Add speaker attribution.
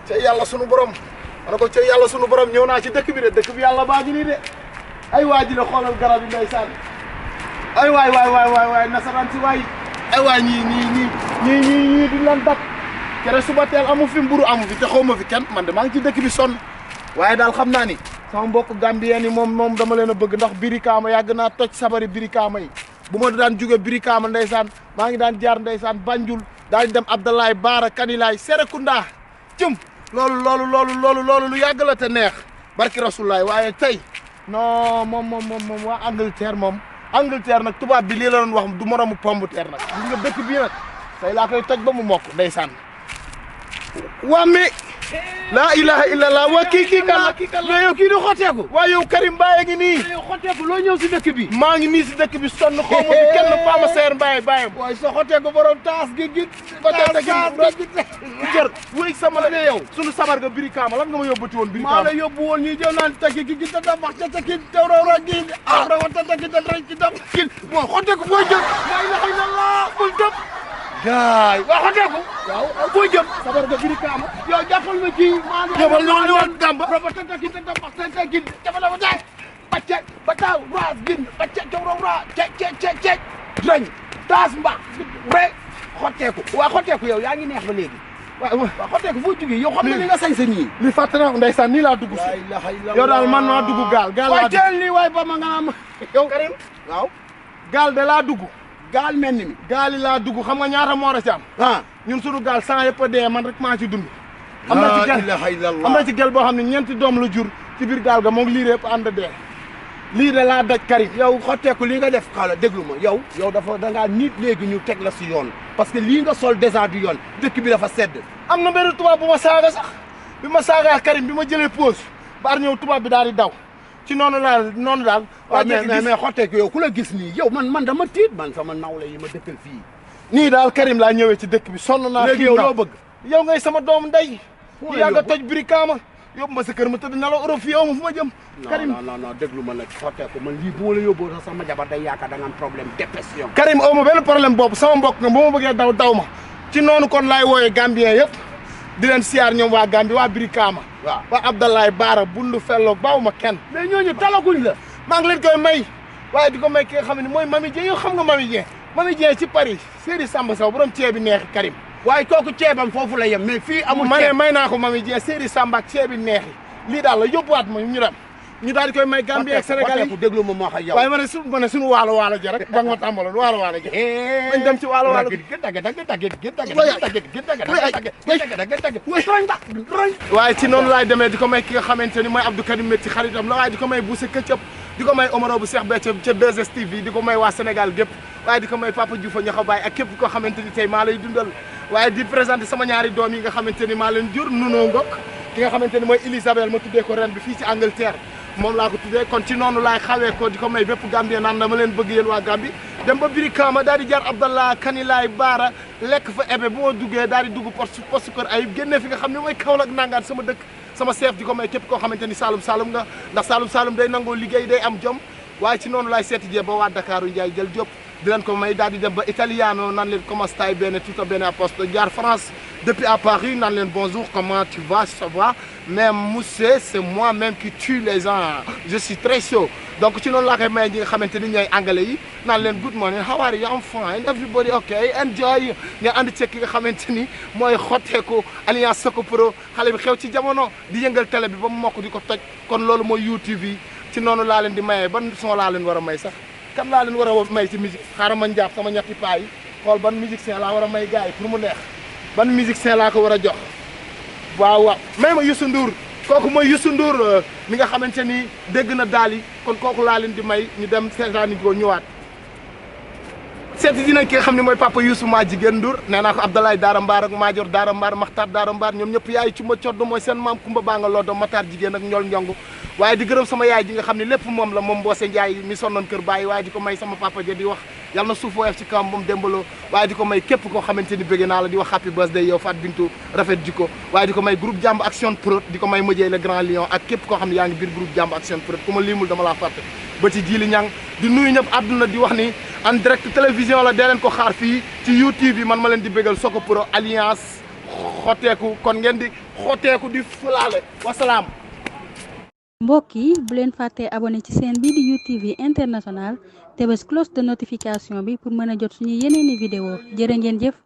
Speaker 1: ca yàlla sunu borom ma ne ko ca yàlla sunu borom ñëw naa ci dëkk bi de dëkk bi yàlla baa ngi nii de ay waa ji la xoolal garab yi ndeysaan ay waay nasaraan si waay ay waay ñii duñ leen dab kere suba teel amu fi mburu amu fi te xaw ma fi kenn man de maa ngi ci dëkk bi sonn waaye daal xam naa ni sama mbokk gambien yi moom dama leen a bëgg ndax Brikama yàgg naa toj sabari Brikama yi bu ma daan jóge Brikama ndeysaan maa ngi daan jaar ndeysaan Banjul daañu dem Abdoulaye Baara Kanilaay Serekunda cum loolu lu yàgg la te neex barki rasulaay waaye tey non moom waa Angleterre nag tubaab bi lii la doon wax du moromu pomme de terre nag gis nga dëkk bii nag tey laa koy toj ba mu mokk ndeysaan waa mais laa ilaha illallah waa kii kan la yow kii di xotteeku waa yow Karim Mbaye ngi nii yow xotteeku loo ñëw si dëkk bi maa ngi nii si dëkk bi sonn xaw ma fi kenn Fama Seer Mbaye bàyyam waaye sa xotteeku borom taas gi jër wéy sama la yow sunu sabar nga Brikama lan nga ma yóbbati woon Brikama maa la yóbbu woon ñuy jël naan takki gi ta tabax ca takki tawra gi rawa ta takki ta rek ci dam kin bon xotteeku booy jël la ilaha illallah bul tëb gaay waa xotteeku waaw booy jëm sabar nga Brikama yow jàppal ma kii maa ngi jëmal ñoo woon gamba rawa ta takki ta tabax ta takki jafala wa tay bacca bataw ras gin bacca tawra ra ce drañ taas mbax rek xotteeku waa xotteeku yow yaa ngi neex ba léegi waaw xotteeku foo jógee yow xam nga ni nga sañ sa nii li fàtte naa ndeysaan nii laa dugg si yow daal man maa dugg gaal laa dugg teel nii waay ba ma nga am yow Karim waaw gaal de laa dugg gaal mel ni mi gaal yi laa dugg xam nga ñaata moo ci am ñun suñu gaal 100 yëpp a dee man rek maa ci dund am na ci gel boo xam ne ñeenti doom la jur ci biir gaal ga moom lii yëpp ànd dee lii de laa daj Karim yow xotteeku li nga def xala déglu ma yow dafa dangaa nit léegi ñu teg la si yoon parce que lii nga sol déjà du yoon dëkk bi dafa sedd am na benn tubaab bu ma saaga sax bi ma saagaa Karim bi ma jëlee pause baar ñëw tubaab bi daal di daw ci noonu daal waaw mais xotteeku yow ku la gis nii yow man dama tiit man sama nawle yi ma dëkkal fii nii daal Karim laa ñëwee ci dëkk bi sonn naa léegi yow loo bëgg yow ngay sama doom ndey yaa nga toj Brikama yóbbu ma sa kër ma tëdd na la Europe fii yow ma fu ma jëm Karim non déglu ma nag xotteeku man lii bu ma la yóbboo sax sama jabar day yaakaar da nga am problème dépression Karim aw ma benn problème boobu sama mbokk nga bu ma bëggee daw ma ci noonu kon laay wooyee Gambien yëpp di leen siyaar ñoom waa Gambie waa Brikama waa Abdoulaye Baara bundu felloog baaw ma kenn mais ñooñu talaguñ la maa ngi leen koy may waaye di ko may ki nga xam ne mooy Mami Dieng yow xam nga Mami Dieng ci Paris Séri Samba Sow borom ceeb bi neexi Karim waaye kooku ceebam foofu la yem mais fii amul ma ne may naa ko Mami Dieng Séri Samba ak ceeb bi neexi lii daal la yóbbuwaat ma ñu dem ñu daal di koy may Gambie ak Sénégal yi déglu ma wax ak yow waaye ma ne suñu waalo ji rek ba nga ma tàmbaloon waalo ji dañ dem ci waalo waaye ci noonu laay demee di ko may ki nga xamante ni mooy Abdou Karim Metti xaritam la waaye di ko may Bousse Këccëb di ko may Omaro bu Cheikh Béthio ca 2STV di ko may waa Sénégal gépp waaye di ko may Papa Diouf ñaxa baay ak képp koo xamante ni tey maa lay dundal waaye di présenté sama ñaari doom yi nga xamante ni maa leen jur Nuno Ngok ki nga xamante ni mooy Elisabeth ma tuddee ko ren bi fii ci Angleterre moom laa ko tuddee kon ci noonu laay xawee ko di ko may bépp Gambien naan dama leen bëgg yéen waa Gambie dem ba Brikama daal di jaar Abdallah Kanilaay Baara lekk fa ebe bu ma duggee daal di dugg poste kër Ayib génnee fi nga xam ne mooy Kaolack nangaan sama dëkk sama chef di ko may képp koo xamante ni Saalum nga ndax Saalum day nangoo liggéey day am jom waaye ci noonu laay seeti jee ba waa Dakar Ndiaye jël Diop di leen ko may daal di dem ba italiano naan leen comment stai bene tutto bene a posto jaar France depuis à Paris naan leen bonjour comment tu vas ça va même Moussé c'est moi-même qui tue les gens je suis très chaud donc ci noonu laa koy may ñi nga xamante ni ñooy anglais yi naan leen good morning how are you I'm fine everybody okay enjoy nga ànd ceeg ki nga xamante ni mooy xotteeku Alliance Soko Pro xale bi xew ci jamono di yëngal télé bi ba mu mokk di ko toj kon loolu mooy YouTube yi ci noonu laa leen di mayee ban son laa leen war a may sax kan laa leen war a may ci musique xaaral ma njàpp sama ñetti paa yi xool ban musicien laa war a may gars yi pour mu neex ban musicien laa ko war a jox waaw may ma Youssou Ndour kooku mooy Youssou Ndour mi nga xamante ni dégg na daal yi kon kooku laa leen di may ñu dem seetaani ko ñëwaat seeti dinañ ki nga xam ne mooy papa Youssou maa jigéen Ndour nee naa ko Abdoulaye Daara Mbaar ak Madior Daara Mbaar Makhtar Daara Mbaar ñoom ñëpp yaay ci ma codd mooy seen maam Kumba baa nga loodo Matar jigéen ak ñool njong waaye di gërëm sama yaay ji nga xam ne lépp moom la moom Mboose Ndiaye mi sonnoon kër bàyyi waaye di ko may sama papa ja di wax yàlla na suuf woyof ci kawam moom démbaloo waaye di ko may képp koo xamante ni bëgg naa la di wax happy birthday yow Fat Bintou rafet jikko waaye di ko may groupe Jamb Action Pro di ko may Modiey le Grand Lion ak képp koo xam ne yaa ngi biir groupe Jamb Action Pro ku ma liimul dama laa fàtte ba ci Jili Ñang di nuyu ñëpp àdduna di wax ni en direct télévision la dee leen ko xaar fii ci YouTube yi man ma leen di bëggal Soko Pro Alliance xotteeku kon ngeen di xotteeku di fulaale wasalaam.
Speaker 2: mbokk yi bu leen fàttee abonné ci seen bii di UTV international te bés cloche de notification bi pour mën a jot suñu yeneeni vidéo jërë ngeen jëf.